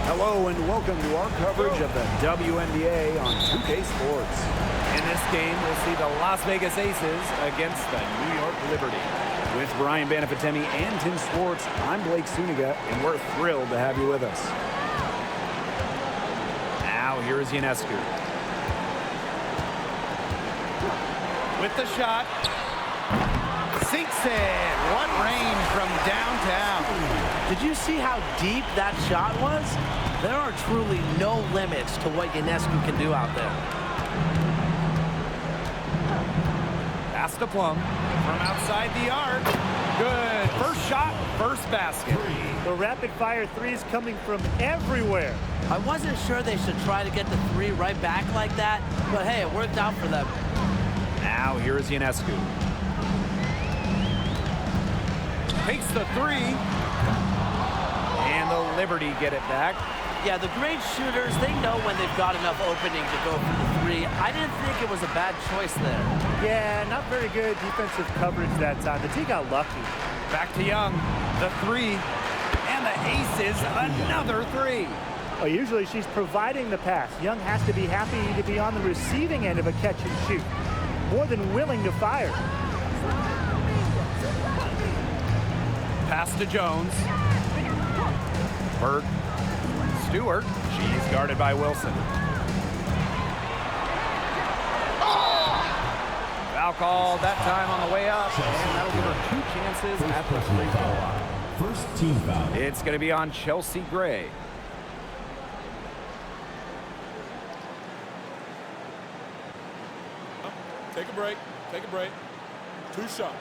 Hello and welcome to our coverage of the WNBA on 2K Sports. In this game, we'll see the Las Vegas Aces against the New York Liberty. With Brian Banafitemi and Tim Swartz, I'm Blake Suniga, and we're thrilled to have you with us. Now, here is Ionescu. With the shot. Sinks it. What range from downtown. Did you see how deep that shot was? There are truly no limits to what Ionescu can do out there. Pass to Plum from outside the arc. Good. First shot, first basket. The rapid-fire threes coming from everywhere. I wasn't sure they should try to get the three right back like that, but hey, it worked out for them. Now, here is Ionescu. Takes the three. And the Liberty get it back. Yeah, the great shooters, they know when they've got enough opening to go for the three. I didn't think it was a bad choice there. Yeah, not very good defensive coverage that time. The team got lucky. Back to Young. The three. And the Aces, another three. Well, usually she's providing the pass. Young has to be happy to be on the receiving end of a catch and shoot. More than willing to fire. Pass to Jones. Berg. Stewart. She's guarded by Wilson. Foul call that time on the way up. And that'll give her 2 chances at the free throw line. First team foul. It's going to be on Chelsea Gray. Take a break. Take a break. 2 shots.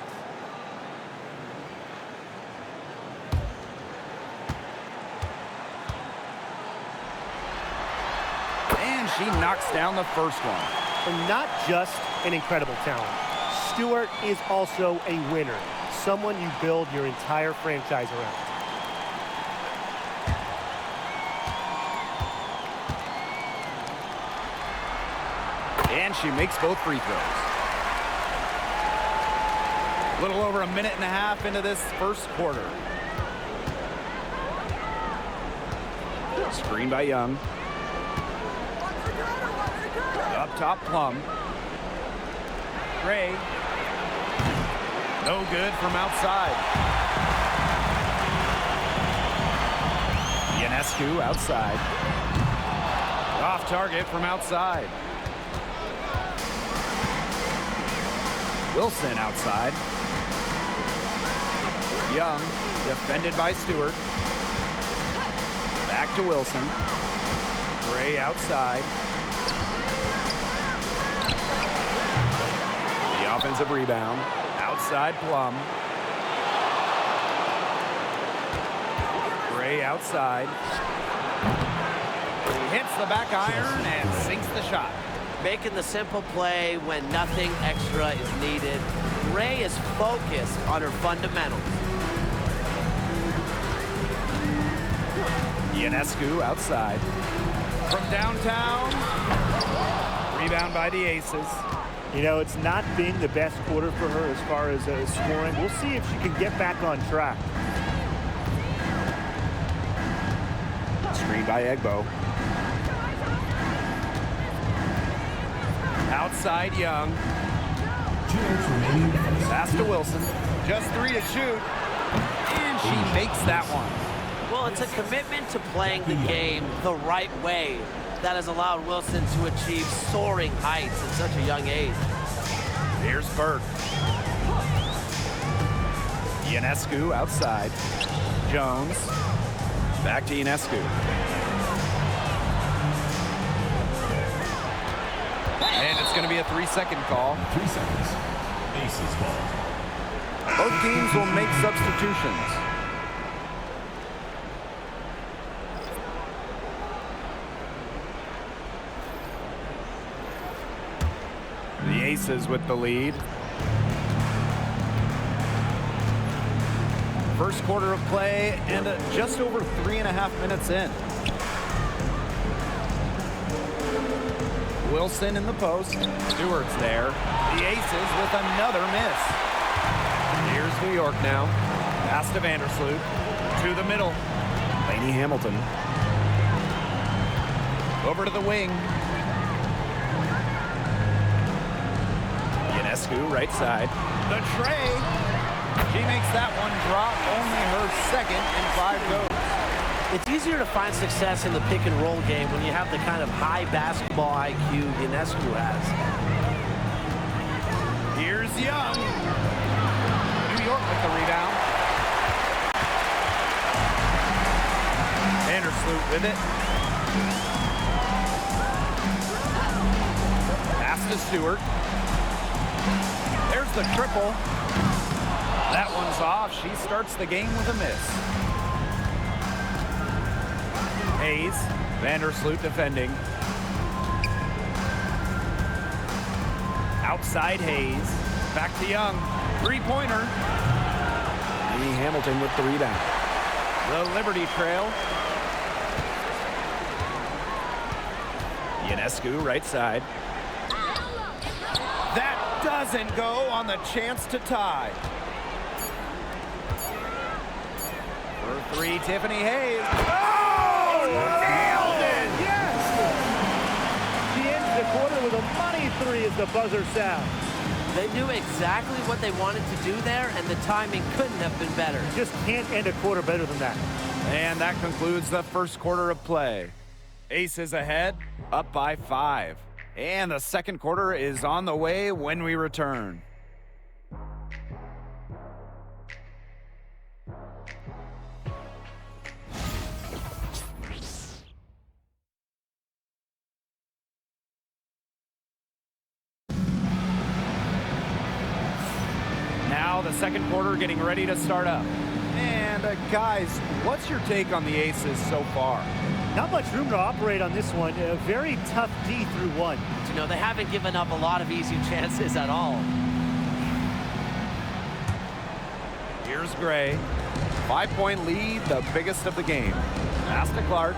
And she knocks down the first one. And not just an incredible talent. Stewart is also a winner. Someone you build your entire franchise around. And she makes both free throws. A little over a minute and a half into this first quarter. Screen by Young. Up top, Plum. Gray. No good from outside. Ionescu outside. Off target from outside. Wilson outside. Young, defended by Stewart. Back to Wilson. Gray outside. The offensive rebound. Outside Plum. Gray outside. He hits the back iron and sinks the shot. Making the simple play when nothing extra is needed. Gray is focused on her fundamentals. Ionescu outside. From downtown. Rebound by the Aces. You know, it's not been the best quarter for her as far as scoring. We'll see if she can get back on track. Screen by Egbo. Outside Young. Pass to Wilson. Just 3 to shoot. And she makes that one. Well, it's a commitment to playing the game the right way that has allowed Wilson to achieve soaring heights at such a young age. Here's Berg. Ionescu outside. Jones. Back to Ionescu. And it's going to be a 3-second call. 3 seconds. Aces ball. Both teams will make substitutions. The Aces with the lead. First quarter of play and just over 3.5 minutes in. Wilson in the post. Stewart's there. The Aces with another miss. Here's New York now. Pass to Vandersloot. To the middle. Laney Hamilton. Over to the wing. Ionescu, right side. The tray. She makes that one drop. Only her second in 5 goes. It's easier to find success in the pick and roll game when you have the kind of high basketball IQ Ionescu has. Here's Young. New York with the rebound. Vandersloot with it. Pass to Stewart. There's the triple. That one's off. She starts the game with a miss. Hayes, Vandersloot defending. Outside Hayes. Back to Young. Three-pointer. Laney Hamilton with the rebound. The Liberty trail. Ionescu, right side. That doesn't go on the chance to tie. For 3, Tiffany Hayes. Oh, nailed it! Yes! She ends the quarter with a money 3 as the buzzer sounds. They knew exactly what they wanted to do there, and the timing couldn't have been better. Just can't end a quarter better than that. And that concludes the first quarter of play. Aces ahead, up by 5. And the second quarter is on the way when we return. Now the second quarter getting ready to start up. And guys, what's your take on the Aces so far? Not much room to operate on this one. A very tough D through 1. You know, they haven't given up a lot of easy chances at all. Here's Gray. 5-point lead, the biggest of the game. Pass to Clark.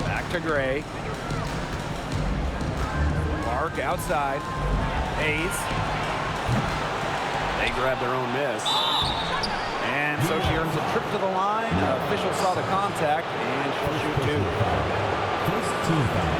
Back to Gray. Clark outside. Hayes. They grab their own miss. And so she earns a trip to the line. Official saw the contact, and she'll shoot 2. First team foul.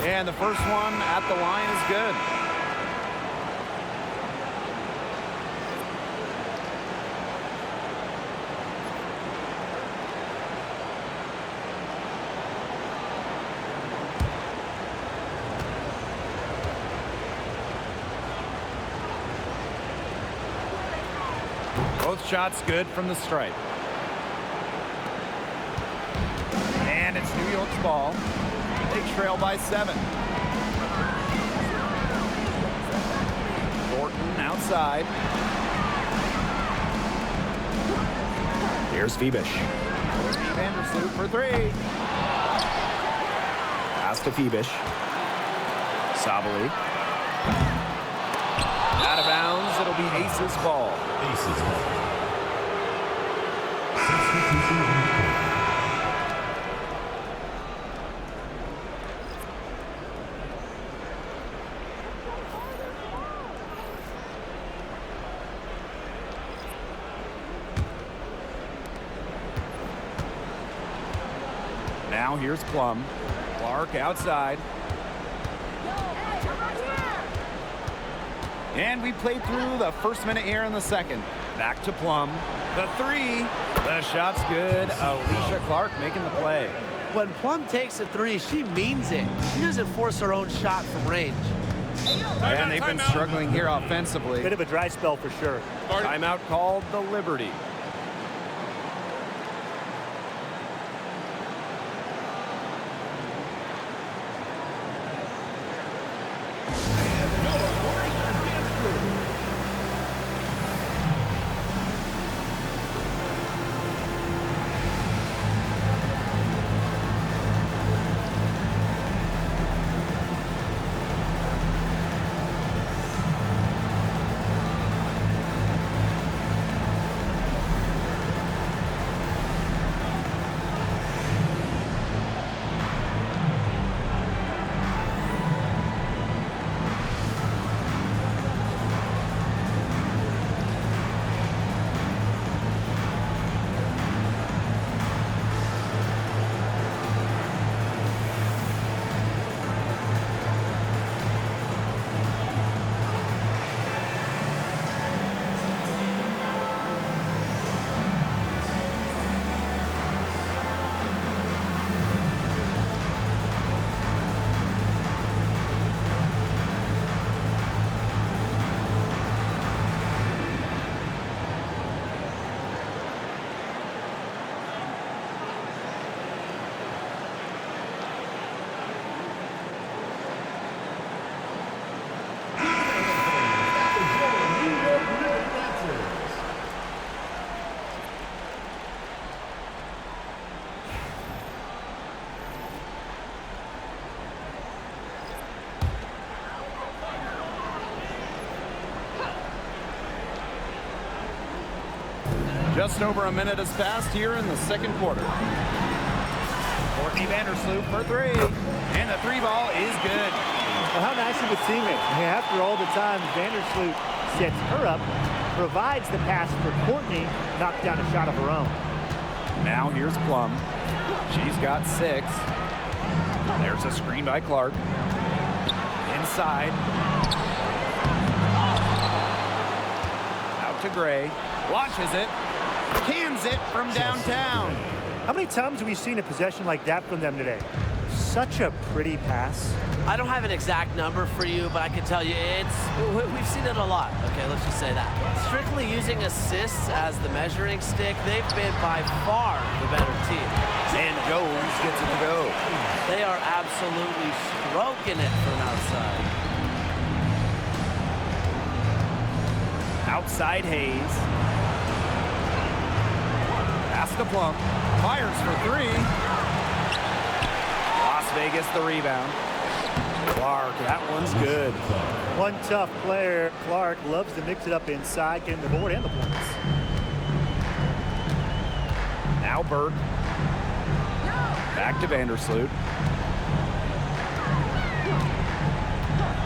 And the first one at the line is good. Both shots good from the stripe. And it's New York's ball. They trail by 7. Thornton outside. Here's Phoebish. Vandersloot for 3. Pass to Phoebish. Sabali. Out of bounds. It'll be Aces ball. Aces ball. Substitution on the court. Now here's Plum. Clark outside. And we played through the first minute here in the second. Back to Plum. The 3. The shot's good. Alicia Clark making the play. When Plum takes a 3, she means it. She doesn't force her own shot from range. And they've been struggling here offensively. Bit of a dry spell for sure. Timeout called the Liberty. Just over a minute has passed here in the second quarter. Courtney Vandersloot for three. And the three ball is good. Well, how nice of a teammate. After all the time, Vandersloot sets her up, provides the pass for Courtney, knocked down a shot of her own. Now here's Plum. She's got 6. There's a screen by Clark. Inside. Out to Gray. Launches it. Cans it from downtown. How many times have we seen a possession like that from them today? Such a pretty pass. I don't have an exact number for you, but I can tell you we've seen it a lot. Okay, let's just say that. Strictly using assists as the measuring stick, they've been by far the better team. And Jones gets it to go. They are absolutely stroking it from outside. Outside Hayes. Pass to Plum. Fires for 3. Las Vegas the rebound. Clark, that one's good. One tough player, Clark, loves to mix it up inside, getting the board and the points. Now Burke. Back to Vandersloot.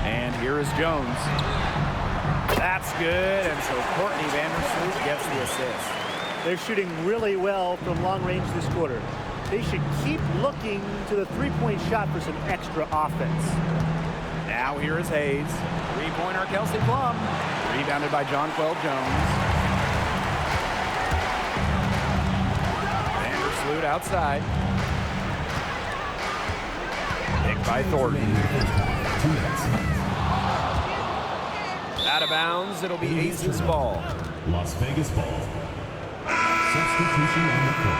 And here is Jones. That's good, and so Courtney Vandersloot gets the assist. They're shooting really well from long range this quarter. They should keep looking to the three-point shot for some extra offense. Now here is Hayes. Three-pointer Kelsey Plum. Rebounded by Jonquel Jones. Vandersloot outside. Picked by Thornton. Out of bounds, it'll be Aces ball. Las Vegas ball. Substitution on the court.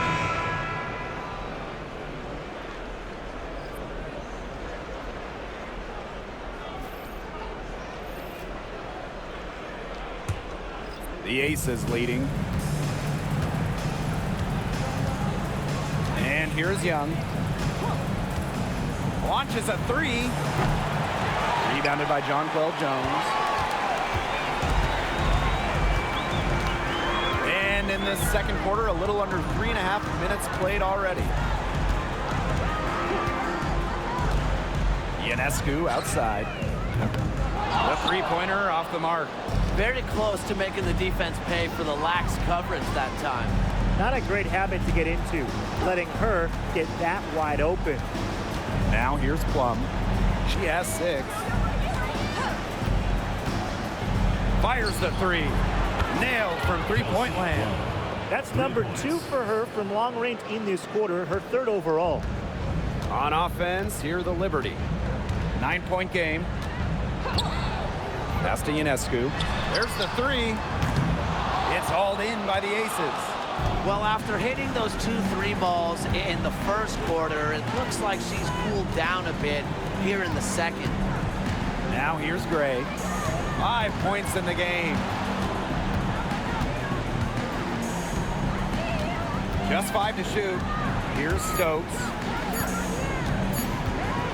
The Aces leading. And here's Young. Launches a 3. Rebounded by Jonquel Jones. And in this second quarter, a little under 3.5 minutes played already. Ionescu outside. The three-pointer off the mark. Very close to making the defense pay for the lax coverage that time. Not a great habit to get into, letting her get that wide open. Now here's Plum. She has 6. Fires the 3. Nailed from three-point land. That's number 2 for her from long range in this quarter, her 3rd overall. On offense, here the Liberty. 9-point game. Pass to Ionescu. There's the 3. It's hauled in by the Aces. Well, after hitting those 2-3 balls in the first quarter, it looks like she's cooled down a bit here in the second. Now here's Gray. 5 points in the game. Just 5 to shoot. Here's Stokes.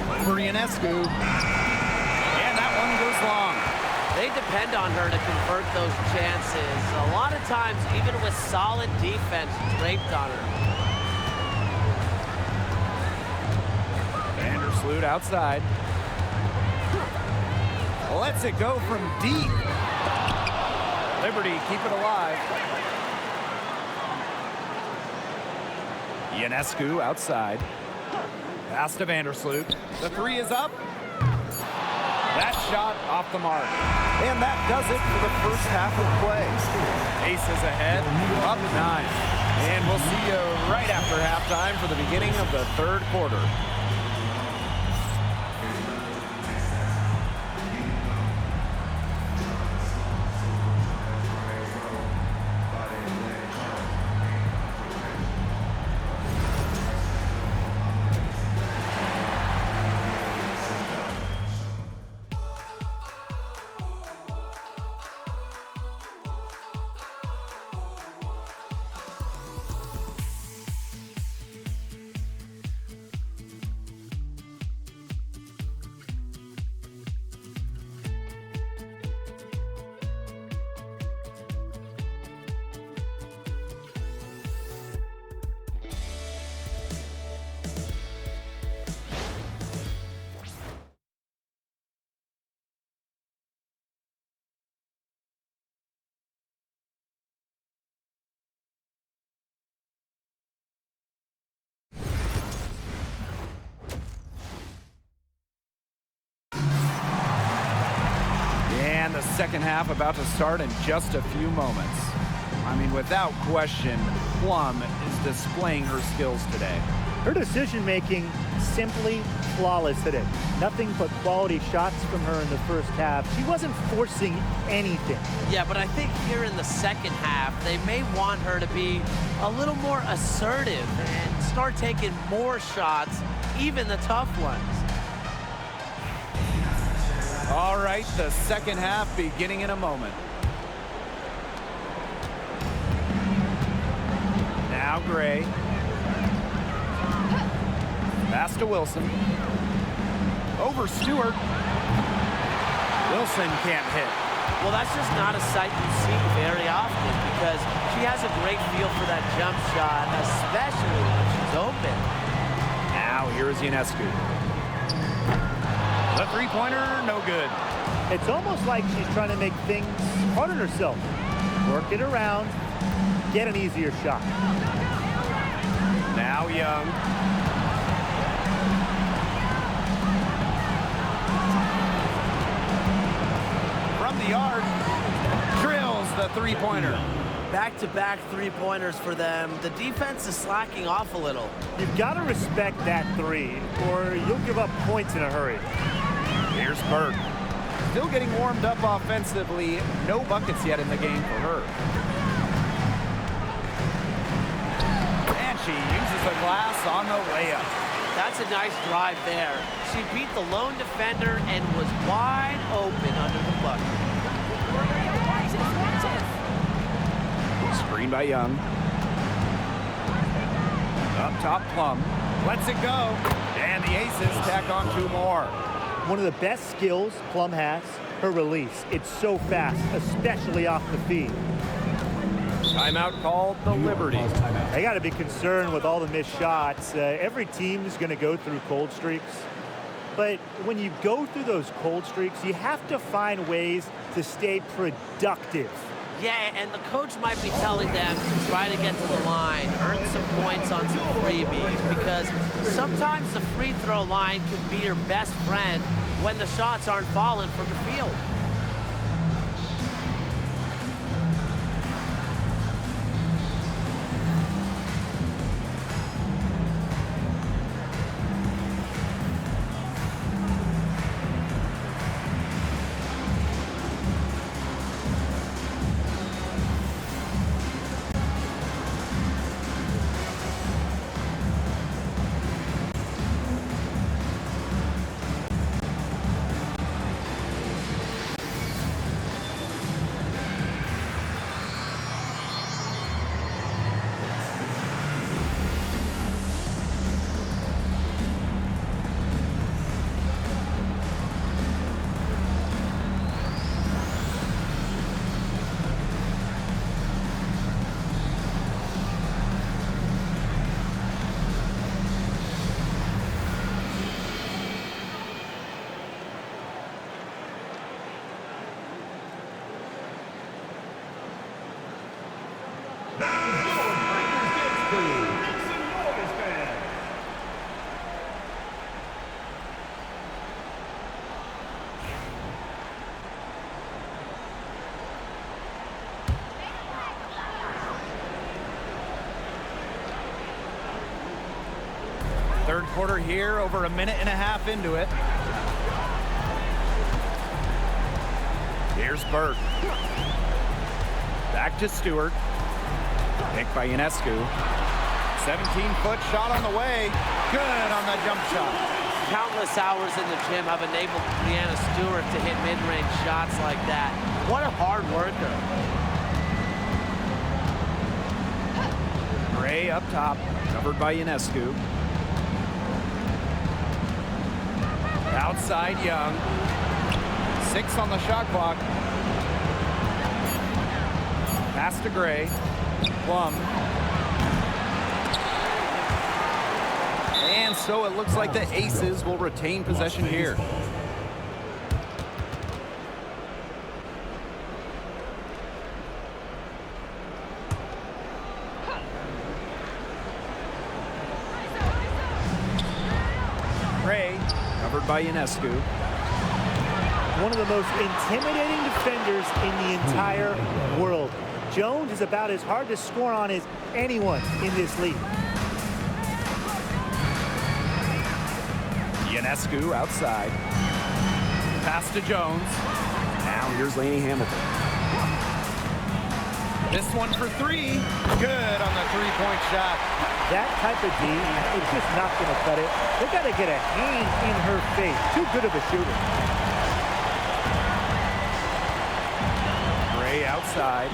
Over Ionescu. And that one goes long. They depend on her to convert those chances. A lot of times, even with solid defense draped on her. Vandersloot outside. Lets it go from deep. Liberty keep it alive. Ionescu outside. Pass to Vandersloot. The 3 is up. That shot off the mark. And that does it for the first half of play. Aces ahead, up 9. And we'll see you right after halftime for the beginning of the third quarter. And the second half about to start in just a few moments. I mean, without question, Plum is displaying her skills today. Her decision-making simply flawless today. Nothing but quality shots from her in the first half. She wasn't forcing anything. Yeah, but I think here in the second half, they may want her to be a little more assertive and start taking more shots, even the tough ones. All right, the second half beginning in a moment. Now Gray. Pass to Wilson. Over Stewart. Wilson can't hit. Well, that's just not a sight you see very often because she has a great feel for that jump shot, especially when she's open. Now here's Ionescu. The three-pointer, no good. It's almost like she's trying to make things hard on herself. Work it around, get an easier shot. Now Young. From the arc, drills the three-pointer. Back-to-back three-pointers for them. The defense is slacking off a little. You've got to respect that three, or you'll give up points in a hurry. Here's Burke. Still getting warmed up offensively. No buckets yet in the game for her. And she uses the glass on the layup. That's a nice drive there. She beat the lone defender and was wide open under the bucket. Screen by Young. Up top, Plum. Lets it go. And the Aces tack on two more. One of the best skills Plum has, her release. It's so fast, especially off the feed. Timeout called the Liberty. They got to be concerned with all the missed shots. Every team is going to go through cold streaks. But when you go through those cold streaks, you have to find ways to stay productive. Yeah, and the coach might be telling them to try to get to the line, earn some points on some freebies, because sometimes the free throw line can be your best friend when the shots aren't falling from the field. Third quarter here, over a minute and a half into it. Here's Burke. Back to Stewart. Picked by Ionescu. 17-foot shot on the way. Good on the jump shot. Countless hours in the gym have enabled Breanna Stewart to hit mid-range shots like that. What a hard worker. Gray up top, covered by Ionescu. Outside Young. 6 on the shot clock. Pass to Gray. Plum. And so it looks like the Aces will retain possession here. Gray, covered by Ionescu. one of the most intimidating defenders in the entire world. Jones is about as hard to score on as anyone in this league. Ionescu outside. Pass to Jones. Now here's Laney Hamilton. This one for three. Good on the three-point shot. That type of D is just not going to cut it. They've got to get a hand in her face. Too good of a shooter. Gray outside.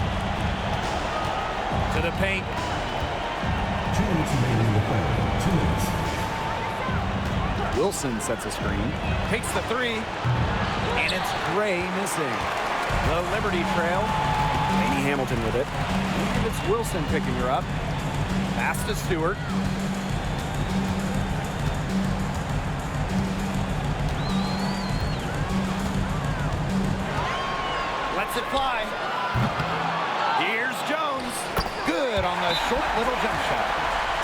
To the paint. 2 minutes remaining in the quarter. 2 minutes. Wilson sets a screen. Takes the three. And it's Gray missing. The Liberty trail. Laney Hamilton with it. And it's Wilson picking her up. Pass to Stewart. Lets it fly. Here's Jones. Good on the short little jump shot.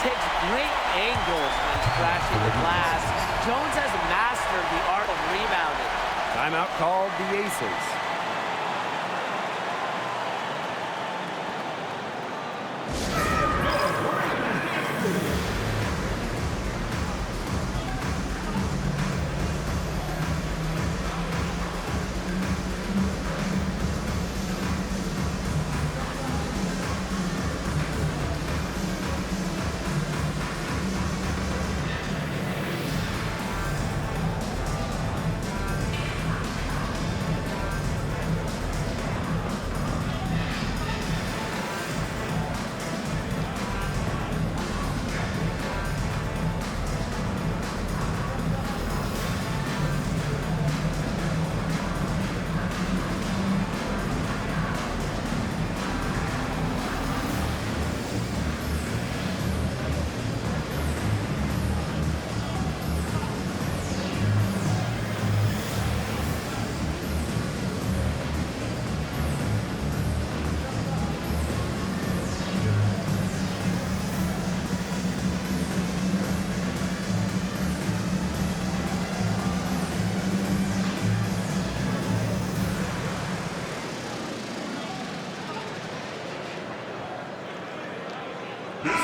Takes great angles when crashing the glass. Jones has mastered the art of rebounding. Timeout called the Aces.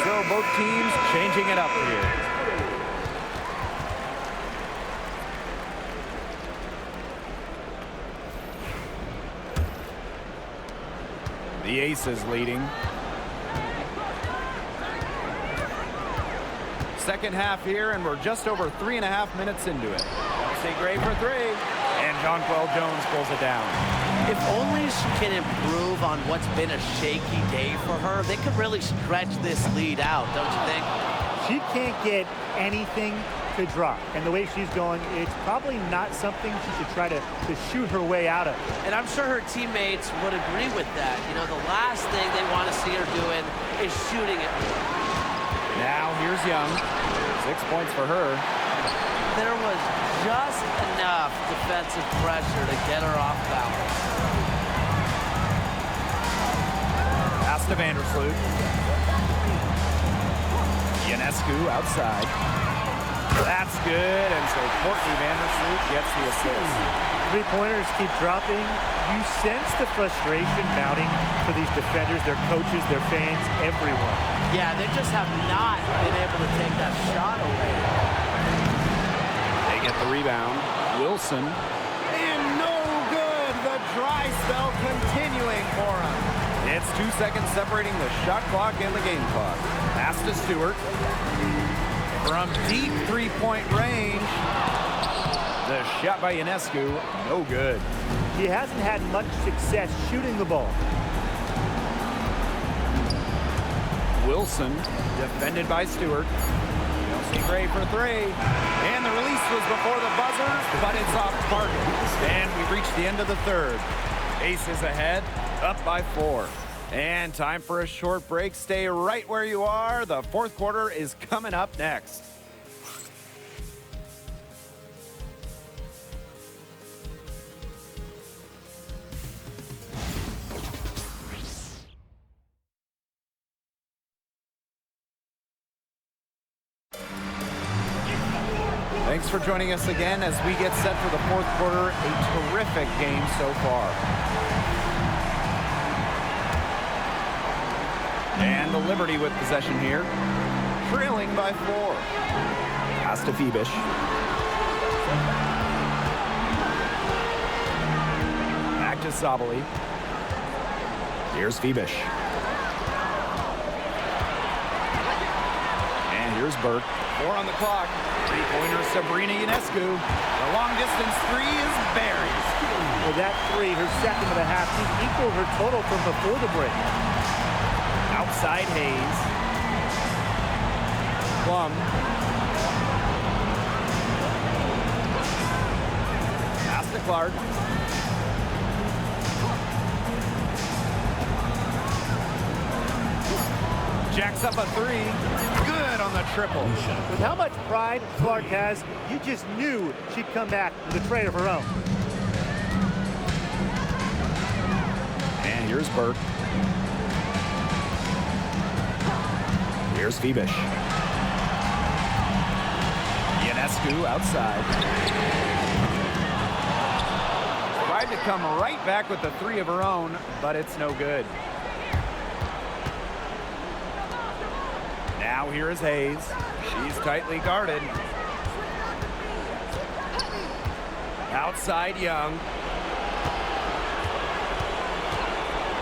So both teams changing it up here. The Aces leading. Second half here, and we're just over 3.5 minutes into it. Chelsea Gray for three. And Jonquel Jones pulls it down. If only she can improve on what's been a shaky day for her, they could really stretch this lead out, don't you think? She can't get anything to drop. And the way she's going, it's probably not something she should try to shoot her way out of. And I'm sure her teammates would agree with that. You know, the last thing they want to see her doing is shooting it. Now here's Young. 6 points for her. There was just enough defensive pressure to get her off balance. Pass to Vandersloot. Ionescu outside. That's good, and so Courtney Vandersloot gets the assist. Three-pointers keep dropping. You sense the frustration mounting for these defenders, their coaches, their fans, everyone. Yeah, they just have not been able to take that shot away. They get the rebound. Wilson. And no good. The dry spell continuing for him. It's 2 seconds separating the shot clock and the game clock. Pass to Stewart. From deep three-point range. The shot by Ionescu, no good. He hasn't had much success shooting the ball. Wilson, defended by Stewart. Chelsea Gray for three. And the release was before the buzzer, but it's off target. And we reached the end of the third. Aces ahead, up by 4. And time for a short break. Stay right where you are. The fourth quarter is coming up next. Thanks for joining us again as we get set for the fourth quarter. A terrific game so far. And the Liberty with possession here, trailing by 4. Pass to Phoebish. Back to Sabali. Here's Phoebish. And here's Burke. 4 on the clock. Three-pointer Sabrina Ionescu. The long-distance 3 is buried. Well, that 3, her second of the half, equaled her total from before the break. Outside Hayes. Plum. Pass to Clark. Jacks up a 3. Good on the triple. With how much pride Clark has, you just knew she'd come back with a tray of her own. And here's Burke. Here's Phoebish. Ionescu outside. Tried to come right back with the 3 of her own, but it's no good. Now here is Hayes. She's tightly guarded. Outside Young.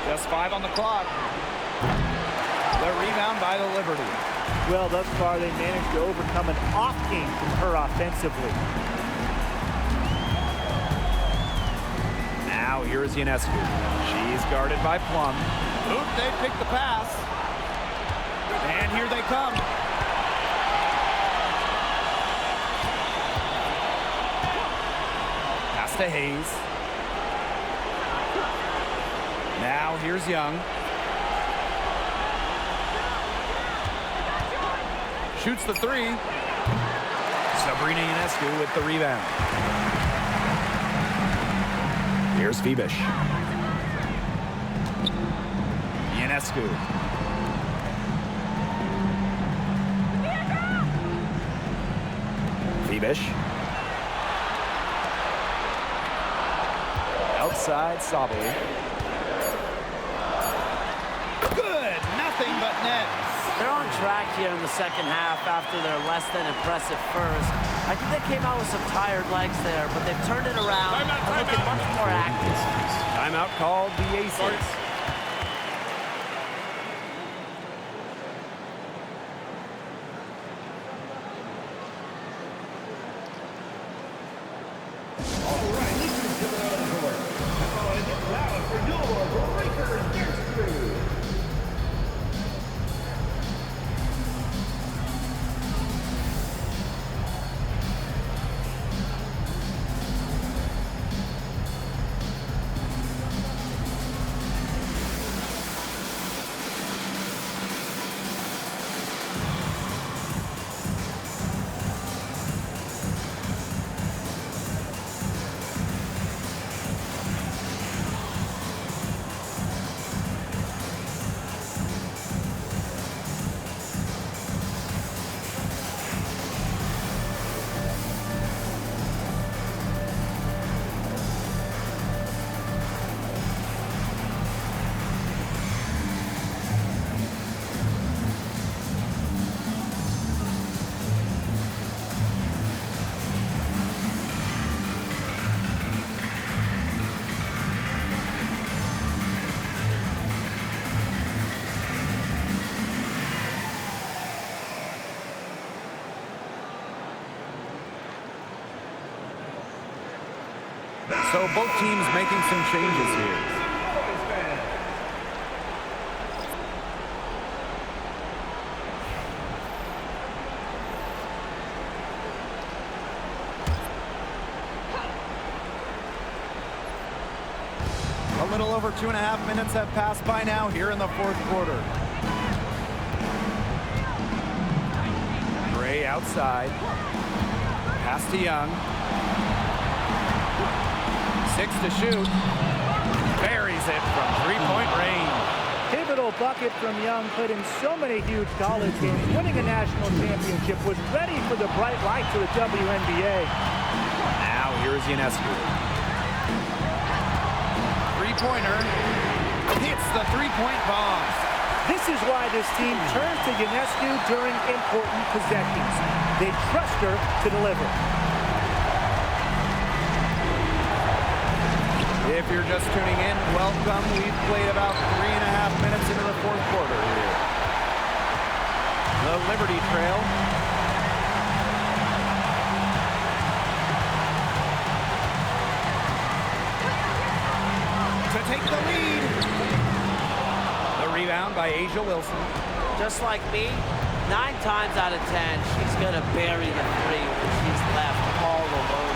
Just 5 on the clock. The rebound by the Liberty. Well, thus far they managed to overcome an off game from her offensively. Now here is Ionescu. She's guarded by Plum. Oop, they pick the pass. And here they come. Pass to Hayes. Now here's Young. Shoots the 3. Sabrina Ionescu with the rebound. Here's Phoebish. Ionescu. Phoebish. Outside Sabali. Good. Nothing but net. They're on track here in the second half after their less than impressive first. I think they came out with some tired legs there, but they've turned it around and looking much more active. Timeout called the Aces. So both teams making some changes here. A little over 2.5 minutes have passed by now here in the fourth quarter. Gray outside. Pass to Young. 6 to shoot. Buries it from three-point range. Pivotal bucket from Young, played in so many huge college games, winning a national championship, was ready for the bright lights of the WNBA. Now here's Ionescu. Three-pointer. Hits the three-point bomb. This is why this team turns to Ionescu during important possessions. They trust her to deliver. If you're just tuning in, welcome. We've played about 3.5 minutes into the fourth quarter here. The Liberty Trail. To take the lead. The rebound by A'ja Wilson. Just like me, 9 times out of 10, she's going to bury the three when she's left all alone.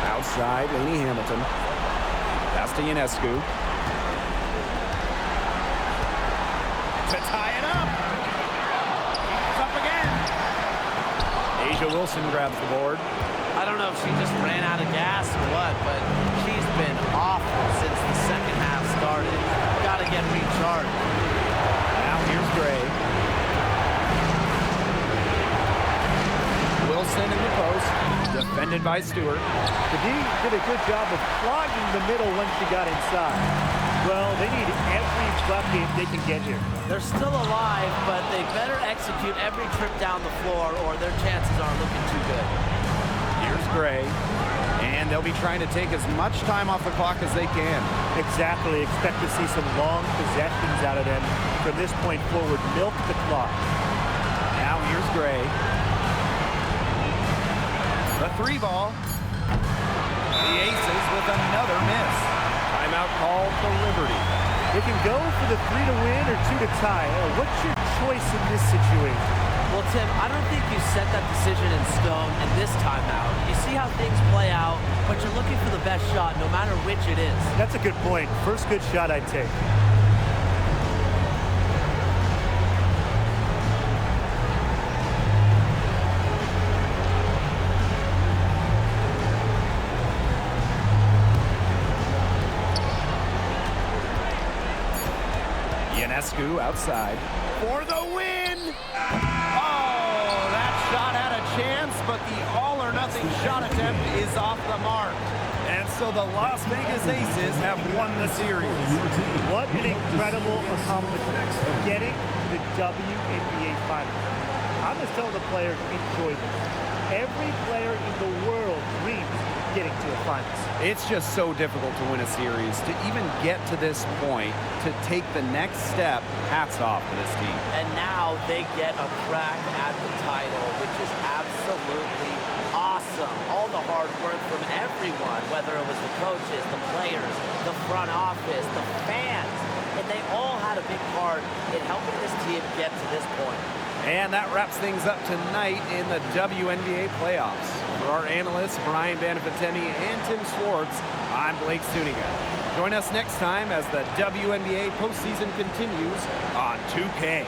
Outside, Lainey Hamilton. Pass to Ionescu. To tie it up. It's up again. A'ja Wilson grabs the board. I don't know if she just ran out of gas or what, but she's been awful since the second half started. Got to get recharged. Now here's Gray. Wilson in the post. Defended by Stewart. The D did a good job of clogging the middle once she got inside. Well, they need every bucket they can get here. They're still alive, but they better execute every trip down the floor or their chances aren't looking too good. Here's Gray. And they'll be trying to take as much time off the clock as they can. Exactly. Expect to see some long possessions out of them from this point forward. Milk the clock. Now here's Gray. The three ball. The Aces with another miss. Timeout called for Liberty. They can go for the 3 to win or 2 to tie. What's your choice in this situation? Well, Tim, I don't think you set that decision in stone in this timeout. You see how things play out, but you're looking for the best shot no matter which it is. That's a good point. First good shot I'd take. Ionescu outside. For the win! Oh, that shot had a chance, but the all-or-nothing shot attempt is off the mark. And so the Las Vegas Aces have won the series. What an incredible accomplishment. Getting to the WNBA Finals. I'm just telling the players, enjoy this. Every player in the world dreams getting to the finals. It's just so difficult to win a series. To even get to this point, to take the next step, hats off to this team. And now they get a crack at the title, which is absolutely awesome. All the hard work from everyone, whether it was the coaches, the players, the front office, the fans, and they all had a big part in helping this team get to this point. And that wraps things up tonight in the WNBA playoffs. For our analysts, Brian Banafitemi and Tim Swartz, I'm Blake Suniga. Join us next time as the WNBA postseason continues on 2K.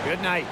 Good night.